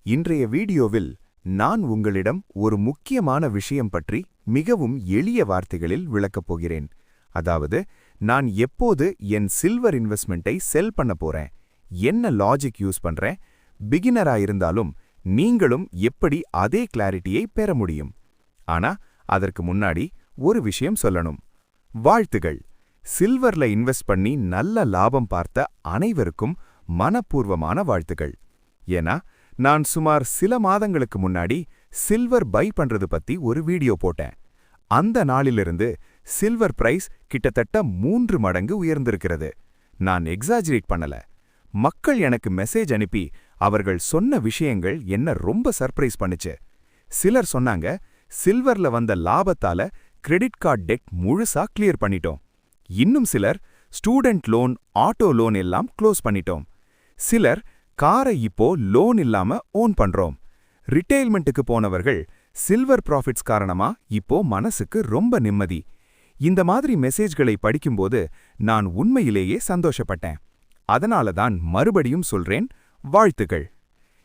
இன்றைய வீடியோவில் நான் உங்களிடம் ஒரு முக்கியமான விஷயம் பற்றி மிகவும் எளிய வார்த்தைகளில் விளக்கப் போகிறேன். அதாவது, நான் எப்போது என் சில்வர் இன்வெஸ்ட்மெண்ட்டை செல் பண்ண போறேன், என்ன லாஜிக் யூஸ் பண்றேன், பிகினரா இருந்தாலும் நீங்களும் எப்படி அதே கிளாரிட்டியை பெற முடியும். ஆனா அதற்கு முன்னாடி ஒரு விஷயம் சொல்லணும். வாழ்த்துகள்! சில்வர்ல இன்வெஸ்ட் பண்ணி நல்ல லாபம் பார்த்த அனைவருக்கும் மனப்பூர்வமான வாழ்த்துகள். ஏன்னா நான் சுமார் சில மாதங்களுக்கு முன்னாடி சில்வர் பை பண்றது பத்தி ஒரு வீடியோ போட்டேன். அந்த நாளிலிருந்து சில்வர் பிரைஸ் கிட்டத்தட்ட 3 மடங்கு உயர்ந்திருக்கிறது. நான் எக்ஸாஜரேட் பண்ணல. மக்கள் எனக்கு மெசேஜ் அனுப்பி அவர்கள் சொன்ன விஷயங்கள் என்ன ரொம்ப சர்ப்ரைஸ் பண்ணுச்சு. சிலர் சொன்னாங்க, சில்வர்ல வந்த லாபத்தால கிரெடிட் கார்டு டெட் முழுசா கிளியர் பண்ணிட்டோம். இன்னும் சிலர் ஸ்டூடெண்ட் லோன், ஆட்டோ லோன் எல்லாம் க்ளோஸ் பண்ணிட்டோம். சிலர் காரை இப்போ லோன் இல்லாம ஓன் பண்றோம். ரிட்டைல்மெண்ட்டுக்கு போனவர்கள் சில்வர் ப்ராஃபிட்ஸ் காரணமா இப்போ மனசுக்கு ரொம்ப நிம்மதி. இந்த மாதிரி மெசேஜ்களை படிக்கும்போது நான் உண்மையிலேயே சந்தோஷப்பட்டேன். அதனால தான் மறுபடியும் சொல்றேன், வாழ்த்துக்கள்.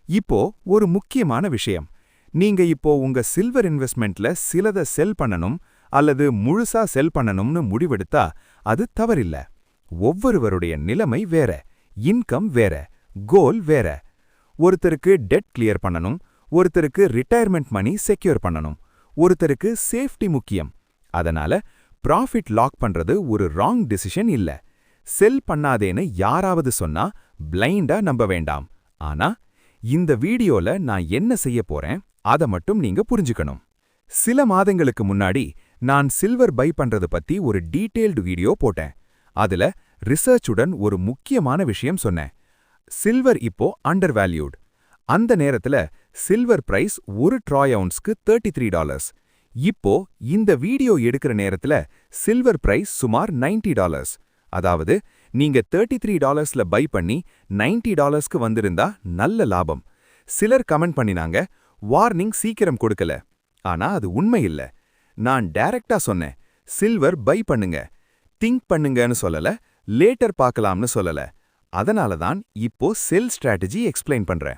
இப்போ ஒரு முக்கியமான விஷயம். நீங்க இப்போ உங்க சில்வர் இன்வெஸ்ட்மெண்ட்ல சிலதை செல் பண்ணணும் அல்லது முழுசா செல் பண்ணணும்னு முடிவெடுத்தா அது தவறில்ல. ஒவ்வொருவருடைய நிலைமை வேற, இன்கம் வேற, கோல் வேற. ஒருத்தருக்கு டெட் கிளியர் பண்ணணும், ஒருத்தருக்கு ரிட்டையர்மெண்ட் மணி செக்யூர் பண்ணணும், ஒருத்தருக்கு சேஃப்டி முக்கியம். அதனால ப்ராஃபிட் லாக் பண்றது ஒரு ராங் டிசிஷன் இல்ல. செல் பண்ணாதேன்னு யாராவது சொன்னா பிளைண்டா நம்ப வேண்டாம். ஆனா இந்த வீடியோல நான் என்ன செய்ய போறேன் அத மட்டும் நீங்க புரிஞ்சுக்கணும். சில மாதங்களுக்கு முன்னாடி நான் சில்வர் பை பண்றது பத்தி ஒரு டீடைல்டு வீடியோ போட்டேன். அதுல ரிசர்ச்சுடன் ஒரு முக்கியமான விஷயம் சொன்னேன். சில்வர் இப்போ அண்டர் வேல்யூட். அந்த நேரத்துல சில்வர் பிரைஸ் ஒரு ட்ராய் அவுன்ஸ்க்கு $33. இப்போ இந்த வீடியோ எடுக்கிற நேரத்துல சில்வர் பிரைஸ் சுமார் $90. அதாவது நீங்க $33ல பை பண்ணி $90க்கு வந்திருந்தா நல்ல லாபம். சிலர் கமெண்ட் பண்ணினாங்க, வார்னிங் சீக்கிரம் கொடுக்கல. ஆனா அது உண்மை இல்ல. நான் டைரக்டா சொன்னேன், சில்வர் பை பண்ணுங்க, திங்க் பண்ணுங்கன்னு சொல்லல, லேட்டர் பார்க்கலாம்னு சொல்லல. அதனால தான் இப்போ செல் ஸ்ட்ராட்டஜி எக்ஸ்பிளைன் பண்றேன்.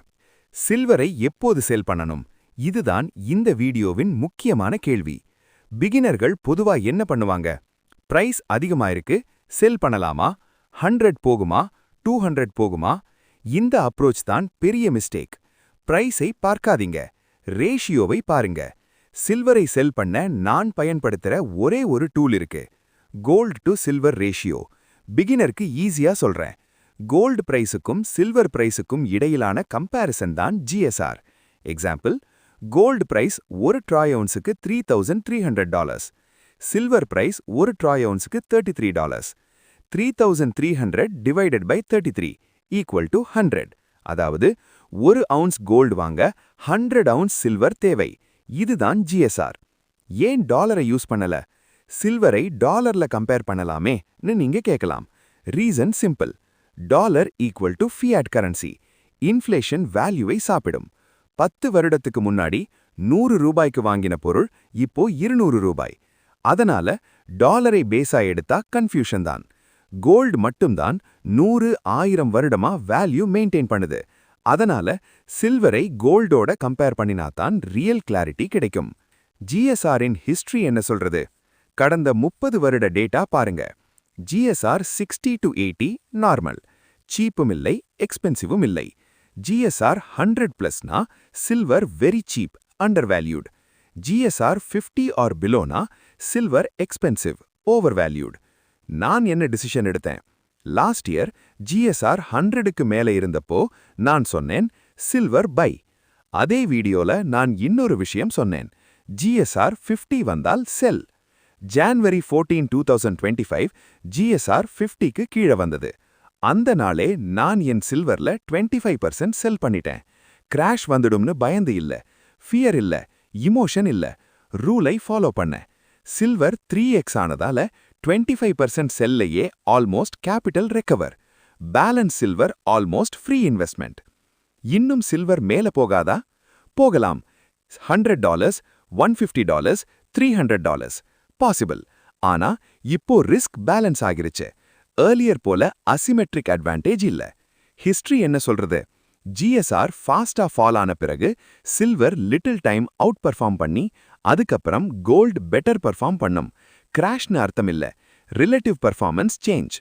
சில்வரை எப்போது செல் பண்ணணும், இதுதான் இந்த வீடியோவின் முக்கியமான கேள்வி. பிகினர்கள் பொதுவா என்ன பண்ணுவாங்க? பிரைஸ் அதிகமாயிருக்கு, செல் பண்ணலாமா? 100 போகுமா, 200 போகுமா? இந்த அப்ரோச் தான் பெரிய மிஸ்டேக். பிரைஸை பார்க்காதீங்க, ரேஷியோவை பாருங்க. சில்வரை செல் பண்ண நான் பயன்படுத்துற ஒரே ஒரு டூல் இருக்கு, கோல்ட் டு சில்வர் ரேஷியோ. பிகினருக்கு ஈஸியா சொல்றேன். கோல்டு பிரைஸுக்கும் சில்வர் பிரைஸுக்கும் இடையிலான கம்பேரிசன் தான் GSR. எக்ஸாம்பிள், கோல்டு பிரைஸ் ஒரு ட்ராய் அவுன்ஸுக்கு $3,300. சில்வர் பிரைஸ் ஒரு ட்ராய் அவுன்ஸுக்கு $33. 3,300 டிவைடட் பை 33 ஈக்குவல் டு 100. அதாவது ஒரு அவுன்ஸ் கோல்டு வாங்க 100 அவுன்ஸ் சில்வர் தேவை. இதுதான் GSR. ஏன் டாலரை யூஸ் பண்ணல? சில்வரை டாலர்ல கம்பேர் பண்ணலாமேன்னு நீங்க கேட்கலாம். Reason simple. Dollar equal to fiat currency. Inflation வேல்யூவை சாப்பிடும். 10 வருடத்துக்கு முன்னாடி 100 ரூபாய்க்கு வாங்கின பொருள் இப்போ 200 ரூபாய். அதனால டாலரை பேஸா எடுத்தா கன்ஃபியூஷன் தான். கோல்டு மட்டும்தான் 100, 1000 வருடமா வேல்யூ மெயின்டைன் பண்ணுது. அதனால சில்வரை கோல்டோட கம்பேர் பண்ணினாதான் ரியல் கிளாரிட்டி கிடைக்கும். GSRின் ஹிஸ்டரி என்ன சொல்றது? கடந்த 30 வருட டேட்டா பாருங்க. GSR 60 to 80 normal. சீப்பும் இல்லை, எக்ஸ்பென்சிவும் இல்லை. GSR 100+னா silver very cheap, undervalued. GSR 50 or பிலோனா சில்வர் எக்ஸ்பென்சிவ், ஓவர் வேல்யூட். நான் என்ன டிசிஷன் எடுத்தேன்? லாஸ்ட் இயர் GSR 100க்கு மேல இருந்தப்போ நான் சொன்னேன், சில்வர் பை. அதே வீடியோல நான் இன்னொரு விஷயம் சொன்னேன், GSR 50 வந்தால் செல். January 14, 2025 GSR 50க்கு கீழே வந்தது. அந்த நாளே நான் என் சில்வர்ல 25% செல் பண்ணிட்டேன். கிராஷ் வந்துடும்னு பயந்து இல்ல, ஃபியர் இல்ல, இமோஷன் இல்ல, ரூலை ஃபாலோ பண்ணேன். சில்வர் 3x ஆனதால 25% செல்லையே almost capital recover. Balance silver almost free investment. இன்னும் சில்வர் மேல போகாதா? போகலாம். $100, $150, $300 பாசிபிள். ஆனா இப்போ ரிஸ்க் பேலன்ஸ் ஆகிருச்சு. ஏர்லியர் போல அசிமெட்ரிக் அட்வான்டேஜ் இல்ல. ஹிஸ்டரி என்ன சொல்றது? ஜிஎஸ்ஆர் ஃபாஸ்டா ஃபால் ஆன பிறகு silver little time outperform பண்ணி அதுக்கப்புறம் கோல்டு பெட்டர் பெர்ஃபார்ம் பண்ணும். கிராஷ்னு அர்த்தம் இல்ல, ரிலேட்டிவ் பெர்ஃபார்மன்ஸ் சேஞ்ச்.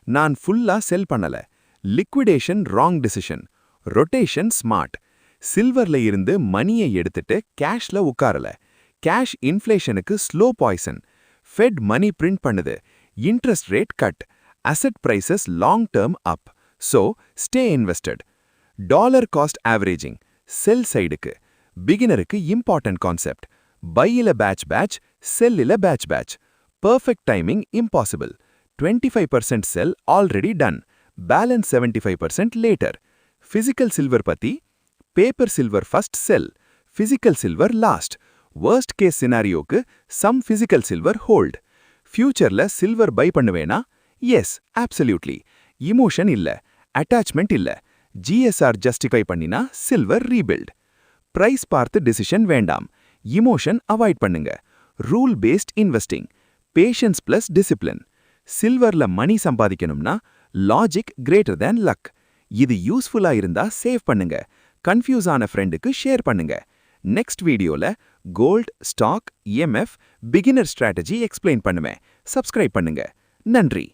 நான் ஃபுல்லா செல் பண்ணல. Liquidation wrong decision, rotation smart. சில்வர்ல இருந்து மணியை எடுத்துட்டு கேஷ்ல உட்காரல. கேஷ் இன்ஃப்ளேஷனுக்கு slow poison. Fed money print பண்ணுது, interest rate cut, asset prices long term up. So stay invested. Dollar cost averaging sell சைடுக்கு. பிகினருக்கு இம்பார்ட்டன்ட் கான்செப்ட். பையில பேட்ச், செல்லில batch. Perfect timing impossible. 25% sell already done, balance 75% later. Physical silver பத்தி, paper silver first sell, physical silver last. Worst case சினாரியோக்கு some physical silver hold. ஃபியூச்சர்ல silver buy பண்ணுவேனா? Yes, absolutely. Emotion இல்ல, attachment இல்ல. GSR justify பண்ணினா silver rebuild. Price பார்த்து decision வேண்டாம், emotion avoid பண்ணுங்க. Rule based investing, patience plus discipline. சில்வர்ல மணி சம்பாதிக்கணும்னா லாஜிக் கிரேட்டர் தேன் லக். இது யூஸ்ஃபுல்லா இருந்தா சேவ் பண்ணுங்க, கன்ஃபியூஸ் ஆன ஃப்ரெண்டுக்கு ஷேர் பண்ணுங்க. நெக்ஸ்ட் வீடியோல gold, stock, EMF, beginner strategy explain பண்ணுவேன். சப்ஸ்கிரைப் பண்ணுங்க. நன்றி.